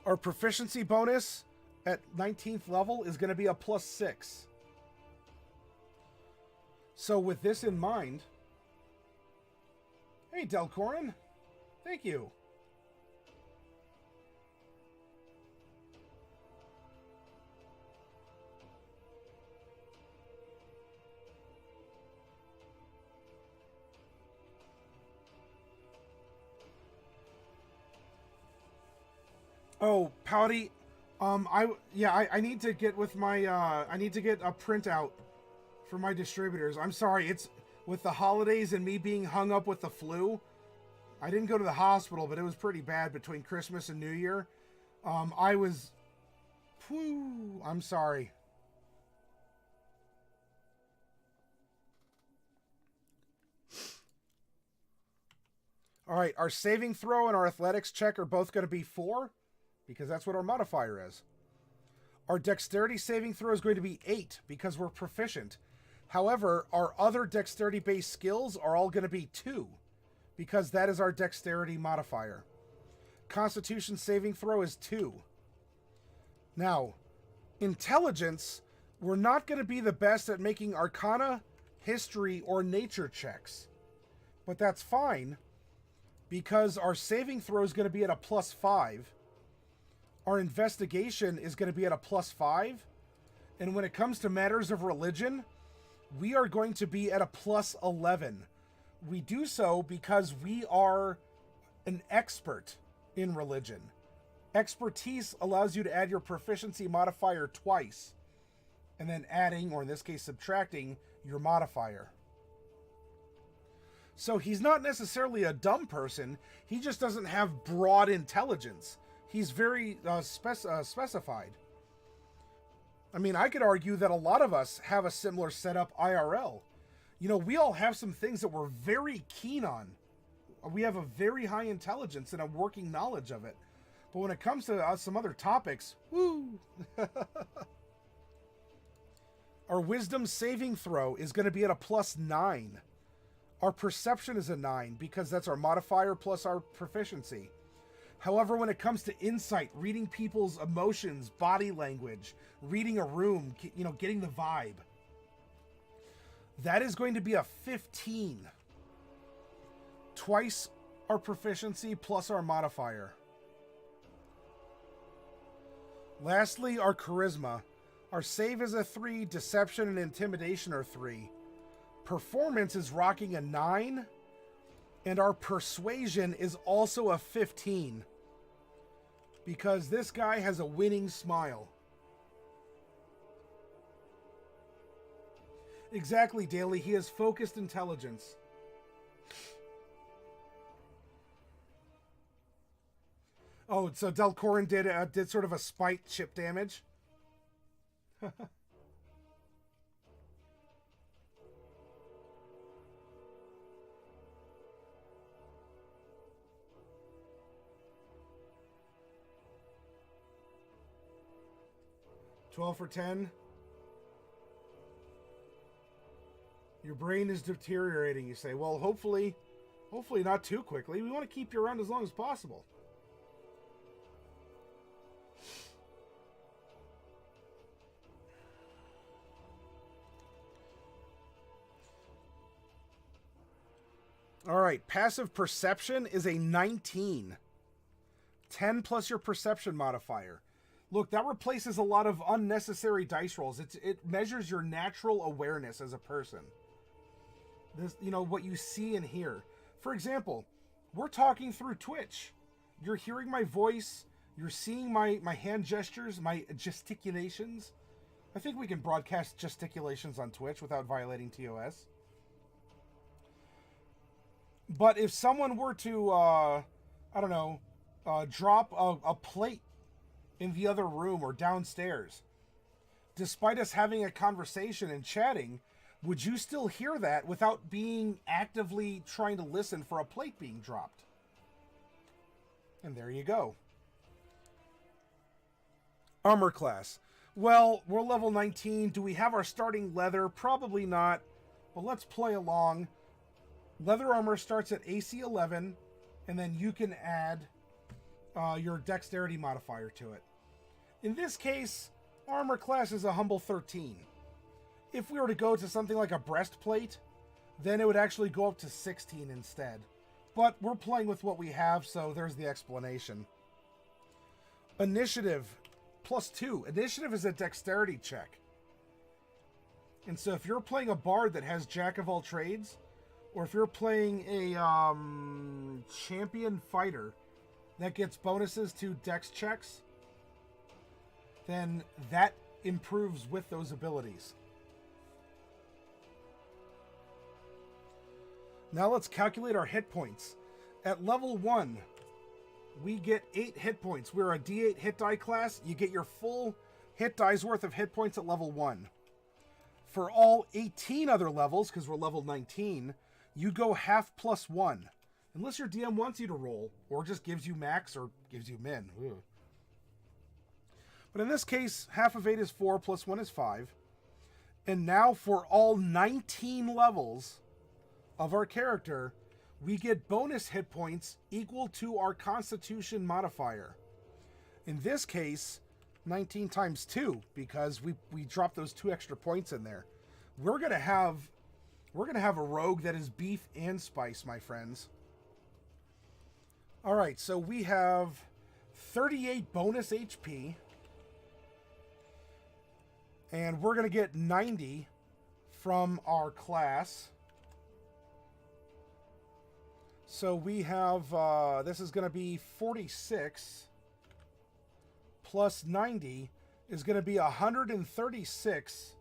Our proficiency bonus at 19th level is going to be a +6. So with this in mind... Hey, Delcorin. Thank you. Oh, Pouty, I need to get with my, I need to get a printout for my distributors. I'm sorry, it's with the holidays and me being hung up with the flu. I didn't go to the hospital, but it was pretty bad between Christmas and New Year. I'm sorry. All right, our saving throw and our athletics check are both going to be 4, because that's what our modifier is. Our dexterity saving throw is going to be 8, because we're proficient. However, our other dexterity-based skills are all going to be 2, because that is our dexterity modifier. Constitution saving throw is 2. Now, intelligence, we're not going to be the best at making arcana, history, or nature checks. But that's fine, because our saving throw is going to be at a +5. Our investigation is going to be at a +5. And when it comes to matters of religion, we are going to be at a +11. We do so because we are an expert in religion. Expertise allows you to add your proficiency modifier twice, and then adding, or in this case subtracting, your modifier. So he's not necessarily a dumb person, he just doesn't have broad intelligence. He's very specified. I mean, I could argue that a lot of us have a similar setup IRL. You know, we all have some things that we're very keen on. We have a very high intelligence and a working knowledge of it. But when it comes to some other topics, woo! Our wisdom saving throw is going to be at a +9. Our perception is a 9 because that's our modifier plus our proficiency. However, when it comes to insight, reading people's emotions, body language, reading a room, you know, getting the vibe, that is going to be a 15. Twice our proficiency plus our modifier. Lastly, our charisma. Our save is a 3, deception and intimidation are 3. Performance is rocking a 9, and our persuasion is also a 15. Because this guy has a winning smile. Exactly, Daly. He has focused intelligence. Oh, so Delcorin did sort of a spite chip damage. 12 for 10. Your brain is deteriorating, you say. Well, hopefully not too quickly. We want to keep you around as long as possible. All right, passive perception is a 19. 10 plus your perception modifier. Look, that replaces a lot of unnecessary dice rolls. It measures your natural awareness as a person. This, you know, what you see and hear. For example, we're talking through Twitch. You're hearing my voice. You're seeing my hand gestures, my gesticulations. I think we can broadcast gesticulations on Twitch without violating TOS. But if someone were to, I don't know, drop a plate in the other room or downstairs, despite us having a conversation and chatting, would you still hear that without being actively trying to listen for a plate being dropped? And there you go. Armor class. Well, we're level 19. Do we have our starting leather? Probably not. But let's play along. Leather armor starts at AC 11, and then you can add your dexterity modifier to it. In this case, armor class is a humble 13. If we were to go to something like a breastplate, then it would actually go up to 16 instead. But we're playing with what we have, so there's the explanation. Initiative, +2. Initiative is a dexterity check. And so if you're playing a bard that has Jack of all trades, or if you're playing a champion fighter that gets bonuses to dex checks, then that improves with those abilities. Now let's calculate our hit points. At level 1, we get 8 hit points. We're a D8 hit die class. You get your full hit dies worth of hit points at level 1. For all 18 other levels, because we're level 19, you go half plus 1. Unless your DM wants you to roll, or just gives you max, or gives you min. Ugh. But in this case, half of 8 is 4, plus 1 is 5. And now for all 19 levels of our character, we get bonus hit points equal to our Constitution modifier. In this case, 19 times 2, because we dropped those 2 extra points in there. We're gonna have a rogue that is beef and spice, my friends. All right, so we have 38 bonus HP, and we're gonna get 90 from our class. So we have, this is going to be 46 plus 90 is going to be 136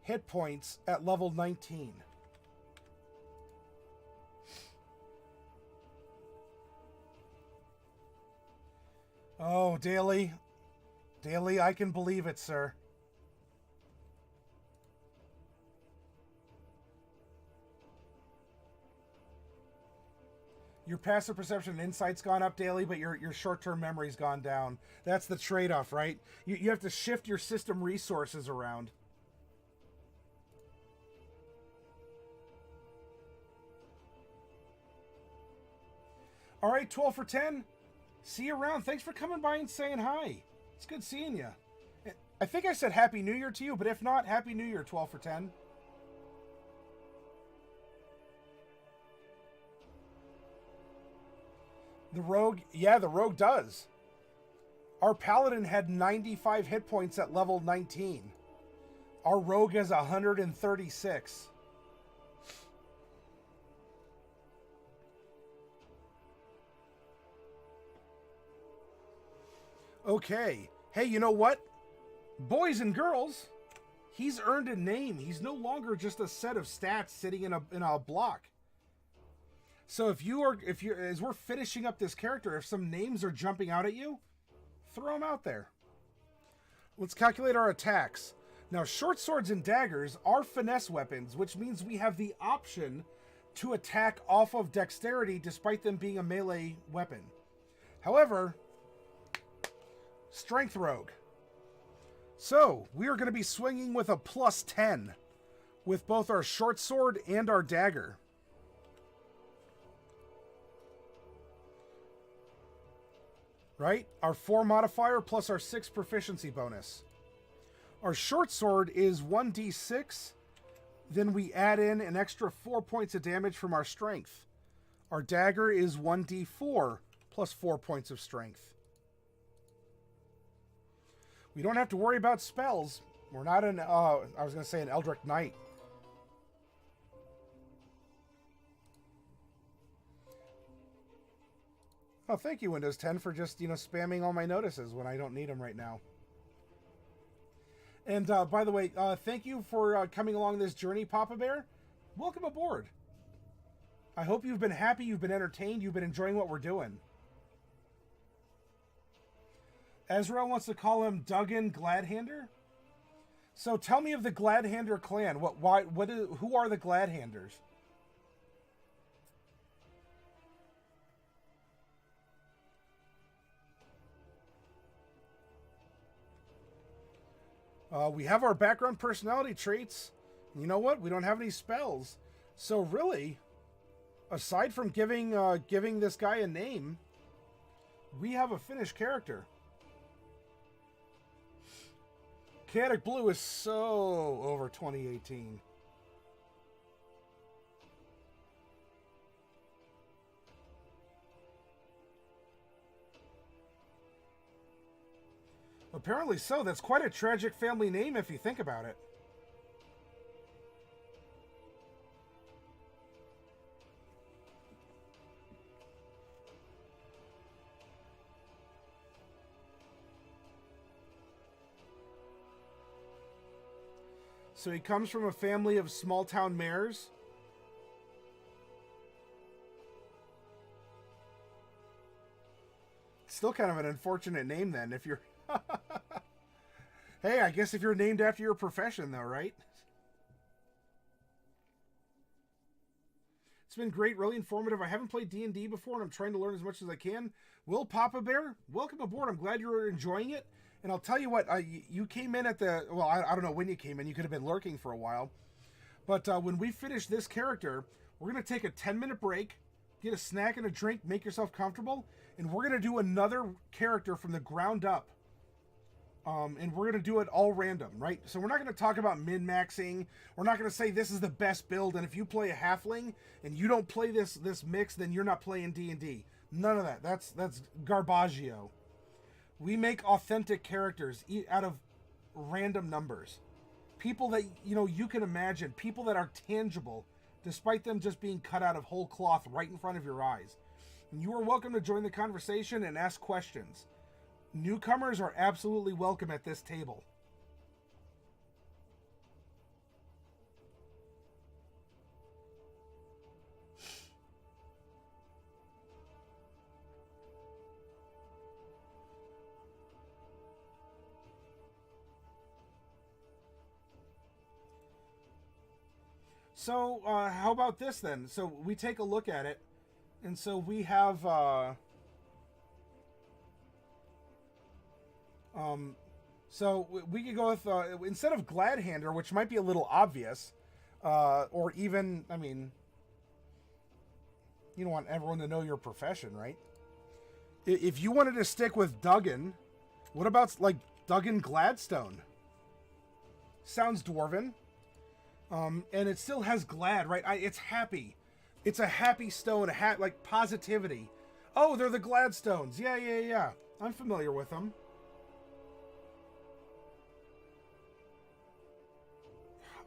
hit points at level 19. Oh, Daly. Daly, I can believe it, sir. Your passive perception and insight's gone up daily, but your short-term memory's gone down. That's the trade-off, right? You have to shift your system resources around. All right, 12 for 10. See you around. Thanks for coming by and saying hi. It's good seeing you. I think I said Happy New Year to you, but if not, Happy New Year, 12 for 10. The rogue, yeah, the rogue does. Our paladin had 95 hit points at level 19. Our rogue has 136. Okay. Hey, you know what? Boys and girls, he's earned a name. He's no longer just a set of stats sitting in a block. So if you're as we're finishing up this character, if some names are jumping out at you, throw them out there. Let's calculate our attacks. Now, short swords and daggers are finesse weapons, which means we have the option to attack off of dexterity despite them being a melee weapon. However, strength rogue. So we are going to be swinging with a plus 10 with both our short sword and our dagger. Right? Our 4 modifier plus our 6 proficiency bonus. Our short sword is 1d6. Then we add in an extra 4 points of damage from our strength. Our dagger is 1d4 plus 4 points of strength. We don't have to worry about spells. We're not an, I was going to say an Eldritch Knight. Oh, thank you, Windows 10, for just, spamming all my notices when I don't need them right now. And, by the way, thank you for coming along this journey, Papa Bear. Welcome aboard. I hope you've been happy, you've been entertained, you've been enjoying what we're doing. Ezra wants to call him Dugan Gladstone. So tell me of the Gladhander clan. Who are the Gladhanders? We have our background personality traits. You know what? We don't have any spells. So really, aside from giving this guy a name, we have a finished character. Chaotic Blue is so over 2018. Apparently so. That's quite a tragic family name if you think about it. So he comes from a family of small-town mayors. still kind of an unfortunate name then if you're... Hey, I guess if you're named after your profession, though, right? It's been great, really informative. I haven't played D&D before, and I'm trying to learn as much as I can. Will Papa Bear, welcome aboard. I'm glad you're enjoying it. And I'll tell you what, you came in at the... Well, I don't know when you came in. You could have been lurking for a while. But when we finish this character, we're going to take a 10-minute break, get a snack and a drink, make yourself comfortable, and we're going to do another character from the ground up. And we're going to do it all random, right? So we're not going to talk about min-maxing. We're not going to say this is the best build, and if you play a halfling and you don't play this mix, then you're not playing D&D. None of that. That's garbaggio. We make authentic characters out of random numbers. People that, you can imagine. People that are tangible, despite them just being cut out of whole cloth right in front of your eyes. And you are welcome to join the conversation and ask questions. Newcomers are absolutely welcome at this table. So, how about this then? So, we take a look at it, and so we have... So we could go with, instead of Gladhander, which might be a little obvious, or even, I mean, you don't want everyone to know your profession, right? If you wanted to stick with Dugan, what about, like, Dugan Gladstone? Sounds dwarven. And it still has glad, right? It's happy. It's a happy stone, like positivity. Oh, they're the Gladstones. Yeah. I'm familiar with them.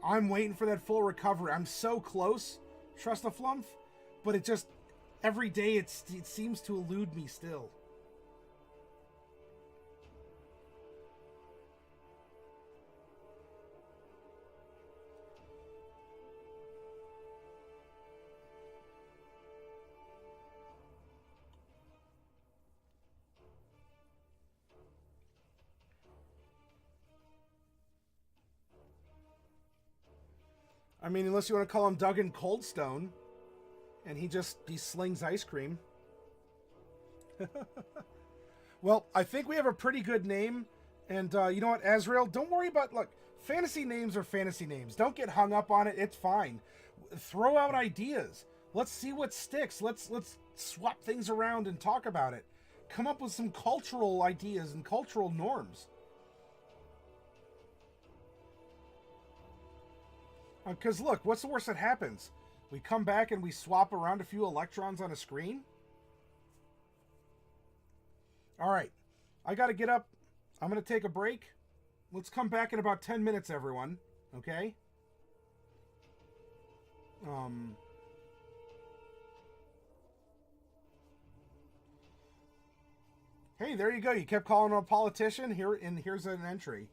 I'm waiting for that full recovery. I'm so close, trust a flump, but it just, every day it seems to elude me still. I mean, unless you want to call him Dugan Coldstone, and he slings ice cream. Well, I think we have a pretty good name, and you know what, Azrael, don't worry about, look, fantasy names are fantasy names. Don't get hung up on it, it's fine. Throw out ideas. Let's see what sticks. Let's swap things around and talk about it. Come up with some cultural ideas and cultural norms. Because look, what's the worst that happens? We come back and we swap around a few electrons on a screen? Alright, I gotta get up. I'm gonna take a break. Let's come back in about 10 minutes, everyone. Okay? Hey, there you go. You kept calling him a politician. Here's an entry.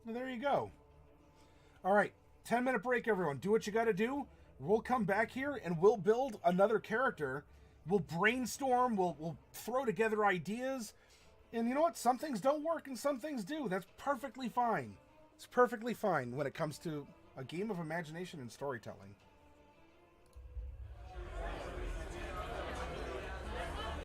Well, there you go. All right, 10-minute break, everyone. Do what you got to do. We'll come back here and we'll build another character. We'll brainstorm. We'll throw together ideas. And you know what? Some things don't work and some things do. That's perfectly fine. It's perfectly fine when it comes to a game of imagination and storytelling.